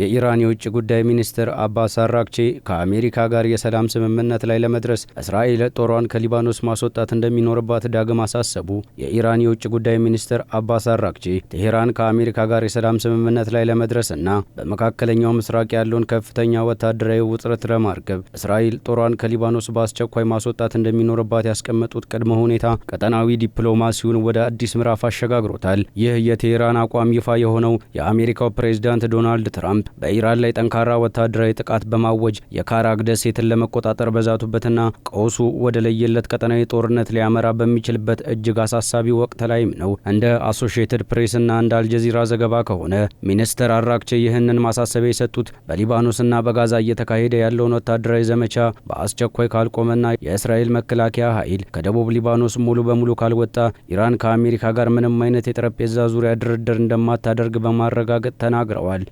የኢራን የውጭ ጉዳይ ሚኒስትር አባስ አራግቺ ከአሜሪካ ጋር የሰላም ስምምነት ላይ ለመድረስ እስራኤል ጦሯን ከሊባኖስ ማስወጣት እንደሚኖርባት ዳግም አሳሰቡ። የኢራን የውጭ ጉዳይ ሚኒስትር አባስ አራግቺ ቴሄራን ከአሜሪካ ጋር የሰላም ስምምነት ላይ ለመድረስና በመካከለኛው ምስራቅ ያለውን ከፍተኛ ወታደራዊ ውጥረት ለማርገብ እስራኤል ጦሯን ከሊባኖስ በአስቸኳይ ማስወጣት እንደሚኖርባት ያስቀመጡት ቅድመ ሁኔታ ቀጠናዊ ዲፕሎማሲውን ወደ አዲስ ምዕራፍ አሸጋግሮታል። ይህ የቴሄራን አቋም ይፋ የሆነው የአሜሪካው ፕሬዝዳንት ዶናልድ ትራምፕ በኢራን ላይ ጠንካራ ወታደራዊ ጥቃት በማወጅ የካራግ ደሴትን ለመቆጣጠር በዛቱበትና ቀውሱ ወደ ለየለት ቀጠናዊ ጦርነት ሊያመራ በሚችልበት እጅግ አሳሳቢ ወቅት ላይም ነው። እንደ አሶሺየትድ ፕሬስና እንደ አልጀዚራ ዘገባ ከሆነ ሚኒስትር አራግቺ ይህንን ማሳሰቢያ የሰጡት በሊባኖስና በጋዛ እየተካሄደ ያለውን ወታደራዊ ዘመቻ በአስቸኳይ ካልቆመና የእስራኤል መከላከያ ኃይል ከደቡብ ሊባኖስ ሙሉ በሙሉ ካልወጣ ኢራን ከአሜሪካ ጋር ምንም አይነት የጠረጴዛ ዙሪያ ድርድር እንደማታደርግ በማረጋገጥ ተናግረዋል።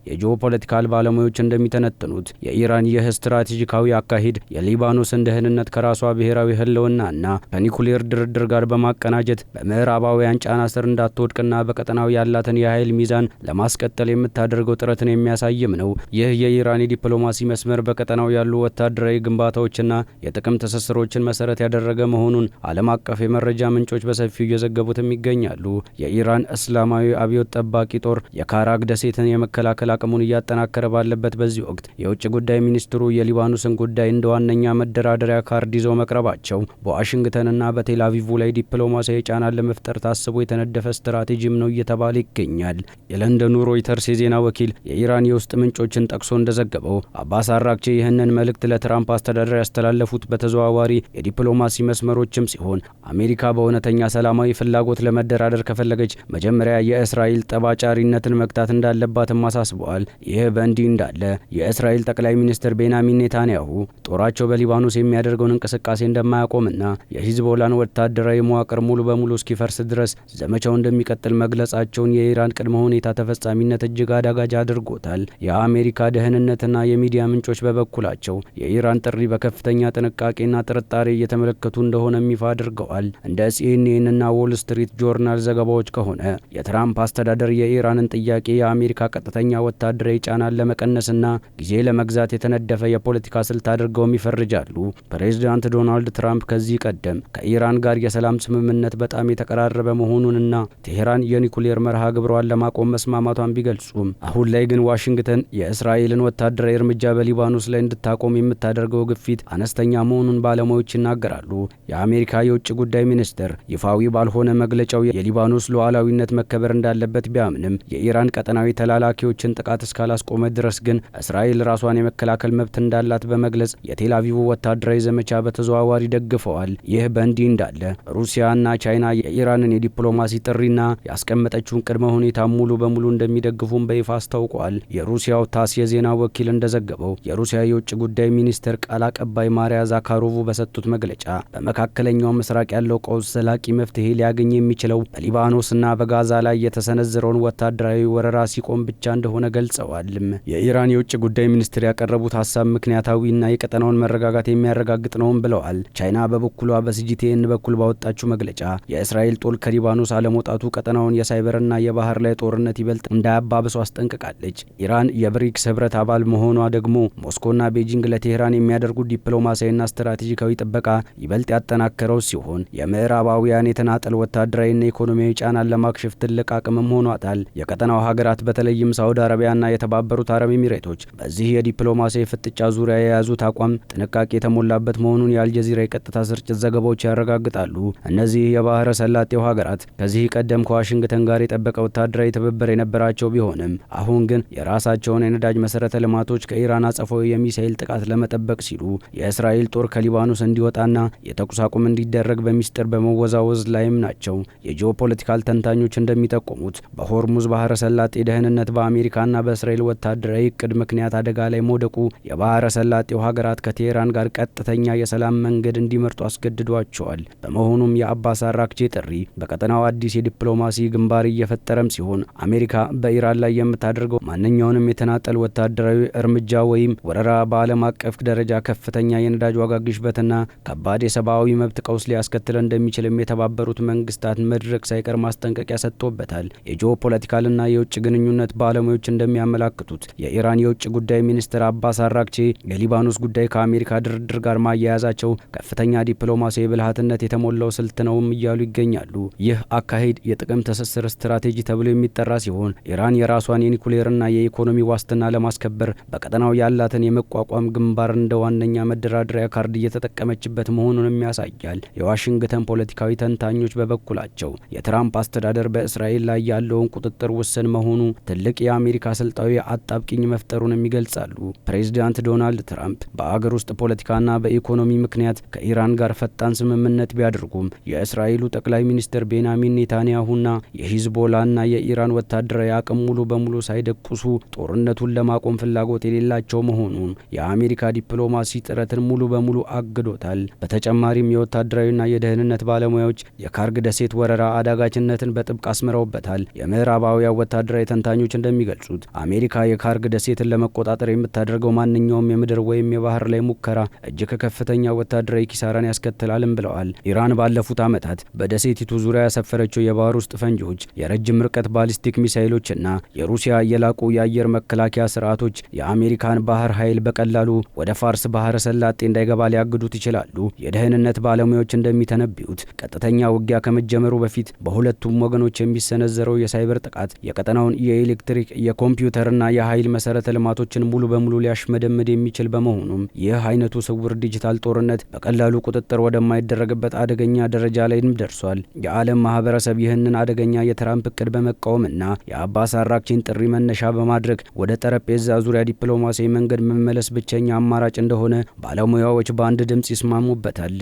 ፖለቲካል ባለሙያዎች እንደሚተነትኑት የኢራን ይህ ስትራቴጂካዊ አካሄድ የሊባኖስን ደህንነት ከራሷ ብሔራዊ ህልውናና ከኒኩሌር ድርድር ጋር በማቀናጀት በምዕራባውያን ጫና ስር እንዳትወድቅና በቀጠናው ያላትን የኃይል ሚዛን ለማስቀጠል የምታደርገው ጥረትን የሚያሳይም ነው። ይህ የኢራን የዲፕሎማሲ መስመር በቀጠናው ያሉ ወታደራዊ ግንባታዎችና የጥቅም ትስስሮችን መሰረት ያደረገ መሆኑን ዓለም አቀፍ የመረጃ ምንጮች በሰፊው እየዘገቡትም ይገኛሉ። የኢራን እስላማዊ አብዮት ጠባቂ ጦር የካራግ ደሴትን የመከላከል አቅሙን እያጠናከረ ባለበት በዚህ ወቅት የውጭ ጉዳይ ሚኒስትሩ የሊባኖስን ጉዳይ እንደ ዋነኛ መደራደሪያ ካርድ ይዘው መቅረባቸው በዋሽንግተንና በቴል አቪቭ ላይ ዲፕሎማሲያዊ ጫናን ለመፍጠር ታስቦ የተነደፈ ስትራቴጂም ነው እየተባለ ይገኛል። የለንደኑ ሮይተርስ የዜና ወኪል የኢራን የውስጥ ምንጮችን ጠቅሶ እንደዘገበው አባስ አራግቺ ይህንን መልእክት ለትራምፕ አስተዳደር ያስተላለፉት በተዘዋዋሪ የዲፕሎማሲ መስመሮችም ሲሆን አሜሪካ በእውነተኛ ሰላማዊ ፍላጎት ለመደራደር ከፈለገች መጀመሪያ የእስራኤል ጠባጫሪነትን መግታት እንዳለባትም አሳስበዋል። ይህ በእንዲህ እንዳለ የእስራኤል ጠቅላይ ሚኒስትር ቤንያሚን ኔታንያሁ ጦራቸው በሊባኖስ የሚያደርገውን እንቅስቃሴ እንደማያቆምና የሂዝቦላን ወታደራዊ መዋቅር ሙሉ በሙሉ እስኪፈርስ ድረስ ዘመቻው እንደሚቀጥል መግለጻቸውን የኢራን ቅድመ ሁኔታ ተፈጻሚነት እጅግ አዳጋጅ አድርጎታል። የአሜሪካ ደህንነትና የሚዲያ ምንጮች በበኩላቸው የኢራን ጥሪ በከፍተኛ ጥንቃቄና ጥርጣሬ እየተመለከቱ እንደሆነ ይፋ አድርገዋል። እንደ ሲኤንኤንና ዎል ስትሪት ጆርናል ዘገባዎች ከሆነ የትራምፕ አስተዳደር የኢራንን ጥያቄ የአሜሪካ ቀጥተኛ ወታደራዊ ጫናን ለመቀነስና ጊዜ ለመግዛት የተነደፈ የፖለቲካ ስልት አድርገውም ይፈርጃሉ። ፕሬዝዳንት ዶናልድ ትራምፕ ከዚህ ቀደም ከኢራን ጋር የሰላም ስምምነት በጣም የተቀራረበ መሆኑንና ቴሄራን የኒኩሌር መርሃ ግብሯን ለማቆም መስማማቷን ቢገልጹም አሁን ላይ ግን ዋሽንግተን የእስራኤልን ወታደራዊ እርምጃ በሊባኖስ ላይ እንድታቆም የምታደርገው ግፊት አነስተኛ መሆኑን ባለሙያዎች ይናገራሉ። የአሜሪካ የውጭ ጉዳይ ሚኒስትር ይፋዊ ባልሆነ መግለጫው የሊባኖስ ሉዓላዊነት መከበር እንዳለበት ቢያምንም የኢራን ቀጠናዊ ተላላኪዎችን ጥቃት እስካላስቆመ ድረስ ግን እስራኤል ራሷን የመከላከል መብት እንዳላት በመግለጽ የቴል አቪቭ ወታደራዊ ዘመቻ በተዘዋዋሪ ደግፈዋል። ይህ በእንዲህ እንዳለ ሩሲያና ቻይና የኢራንን የዲፕሎማሲ ጥሪና ያስቀመጠችውን ቅድመ ሁኔታ ሙሉ በሙሉ እንደሚደግፉም በይፋ አስታውቋል። የሩሲያው ታስ የዜና ወኪል እንደዘገበው የሩሲያ የውጭ ጉዳይ ሚኒስቴር ቃል አቀባይ ማሪያ ዛካሮቭ በሰጡት መግለጫ በመካከለኛው ምስራቅ ያለው ቀውስ ዘላቂ መፍትሄ ሊያገኝ የሚችለው በሊባኖስና በጋዛ ላይ የተሰነዘረውን ወታደራዊ ወረራ ሲቆም ብቻ እንደሆነ ገልጸዋል። የኢራን የውጭ ጉዳይ ሚኒስትር ያቀረቡት ሀሳብ ምክንያታዊና የቀጠናውን መረጋጋት የሚያረጋግጥ ነውም ብለዋል። ቻይና በበኩሏ በሲጂቲኤን በኩል ባወጣችው መግለጫ የእስራኤል ጦር ከሊባኖስ አለመውጣቱ ቀጠናውን የሳይበርና የባህር ላይ ጦርነት ይበልጥ እንዳያባብሱ አስጠንቅቃለች። ኢራን የብሪክስ ህብረት አባል መሆኗ ደግሞ ሞስኮና ቤጂንግ ለቴሄራን የሚያደርጉት ዲፕሎማሲያዊና ስትራቴጂካዊ ጥበቃ ይበልጥ ያጠናከረው ሲሆን የምዕራባውያን የተናጠል ወታደራዊና ኢኮኖሚያዊ ጫናን ለማክሸፍ ትልቅ አቅምም ሆኗታል። የቀጠናው ሀገራት በተለይም ሳውዲ አረቢያና የተባበሩት አረብ ኤሚሬቶች በዚህ የዲፕሎማሲያዊ ፍጥጫ ዙሪያ የያዙት አቋም ጥንቃቄ የተሞላበት መሆኑን የአልጀዚራ የቀጥታ ስርጭት ዘገባዎች ያረጋግጣሉ። እነዚህ የባህረ ሰላጤው ሀገራት ከዚህ ቀደም ከዋሽንግተን ጋር የጠበቀ ወታደራዊ ትብብር የነበራቸው ቢሆንም አሁን ግን የራሳቸውን የነዳጅ መሰረተ ልማቶች ከኢራን አጸፋዊ የሚሳኤል ጥቃት ለመጠበቅ ሲሉ የእስራኤል ጦር ከሊባኖስ እንዲወጣና የተኩስ አቁም እንዲደረግ በሚስጥር በመወዛወዝ ላይም ናቸው። የጂኦፖለቲካል ተንታኞች እንደሚጠቁሙት በሆርሙዝ ባህረ ሰላጤ ደህንነት በአሜሪካና በእስራኤል ወታደራዊ እቅድ ምክንያት አደጋ ላይ መውደቁ የባህረ ሰላጤው ሀገራት ከቴሄራን ጋር ቀጥተኛ የሰላም መንገድ እንዲመርጡ አስገድዷቸዋል። በመሆኑም የአባስ አራግቺ ጥሪ በቀጠናው አዲስ የዲፕሎማሲ ግንባር እየፈጠረም ሲሆን አሜሪካ በኢራን ላይ የምታደርገው ማንኛውንም የተናጠል ወታደራዊ እርምጃ ወይም ወረራ በዓለም አቀፍ ደረጃ ከፍተኛ የነዳጅ ዋጋ ግሽበትና ከባድ የሰብአዊ መብት ቀውስ ሊያስከትል እንደሚችልም የተባበሩት መንግስታት መድረክ ሳይቀር ማስጠንቀቂያ ሰጥቶበታል። የጂኦፖለቲካልና የውጭ ግንኙነት ባለሙያዎች እንደሚያመላክቱ የሚያመለክቱት። የኢራን የውጭ ጉዳይ ሚኒስትር አባስ አራግቺ የሊባኖስ ጉዳይ ከአሜሪካ ድርድር ጋር ማያያዛቸው ከፍተኛ ዲፕሎማሲያዊ ብልሃትነት የተሞላው ስልት ነውም እያሉ ይገኛሉ። ይህ አካሄድ የጥቅም ትስስር ስትራቴጂ ተብሎ የሚጠራ ሲሆን ኢራን የራሷን የኒኩሌርና የኢኮኖሚ ዋስትና ለማስከበር በቀጠናው ያላትን የመቋቋም ግንባር እንደ ዋነኛ መደራደሪያ ካርድ እየተጠቀመችበት መሆኑንም ያሳያል። የዋሽንግተን ፖለቲካዊ ተንታኞች በበኩላቸው የትራምፕ አስተዳደር በእስራኤል ላይ ያለውን ቁጥጥር ውስን መሆኑ ትልቅ የአሜሪካ ስልጣዊ አጣብቂኝ መፍጠሩንም ይገልጻሉ። ፕሬዚዳንት ዶናልድ ትራምፕ በአገር ውስጥ ፖለቲካና በኢኮኖሚ ምክንያት ከኢራን ጋር ፈጣን ስምምነት ቢያደርጉም የእስራኤሉ ጠቅላይ ሚኒስትር ቤንያሚን ኔታንያሁና የሂዝቦላና የኢራን ወታደራዊ አቅም ሙሉ በሙሉ ሳይደቁሱ ጦርነቱን ለማቆም ፍላጎት የሌላቸው መሆኑን የአሜሪካ ዲፕሎማሲ ጥረትን ሙሉ በሙሉ አግዶታል። በተጨማሪም የወታደራዊና የደህንነት ባለሙያዎች የካርግ ደሴት ወረራ አዳጋችነትን በጥብቅ አስምረውበታል። የምዕራባውያን ወታደራዊ ተንታኞች እንደሚገልጹት አሜሪካ የካርግ ደሴትን ለመቆጣጠር የምታደርገው ማንኛውም የምድር ወይም የባህር ላይ ሙከራ እጅግ ከፍተኛ ወታደራዊ ኪሳራን ያስከትላልም ብለዋል። ኢራን ባለፉት ዓመታት በደሴቲቱ ዙሪያ ያሰፈረችው የባህር ውስጥ ፈንጂዎች፣ የረጅም ርቀት ባሊስቲክ ሚሳይሎችና የሩሲያ የላቁ የአየር መከላከያ ስርዓቶች የአሜሪካን ባህር ኃይል በቀላሉ ወደ ፋርስ ባህረ ሰላጤ እንዳይገባ ሊያግዱት ይችላሉ። የደህንነት ባለሙያዎች እንደሚተነብዩት ቀጥተኛ ውጊያ ከመጀመሩ በፊት በሁለቱም ወገኖች የሚሰነዘረው የሳይበር ጥቃት የቀጠናውን የኤሌክትሪክ የኮምፒውተርና የኃይል መሰረተ ልማቶችን ሙሉ በሙሉ ሊያሽመደምድ የሚችል በመሆኑም ይህ አይነቱ ስውር ዲጂታል ጦርነት በቀላሉ ቁጥጥር ወደማይደረግበት አደገኛ ደረጃ ላይም ደርሷል። የዓለም ማህበረሰብ ይህንን አደገኛ የትራምፕ እቅድ በመቃወምና የአባስ አራግቺን ጥሪ መነሻ በማድረግ ወደ ጠረጴዛ ዙሪያ ዲፕሎማሲያዊ መንገድ መመለስ ብቸኛ አማራጭ እንደሆነ ባለሙያዎች በአንድ ድምጽ ይስማሙበታል።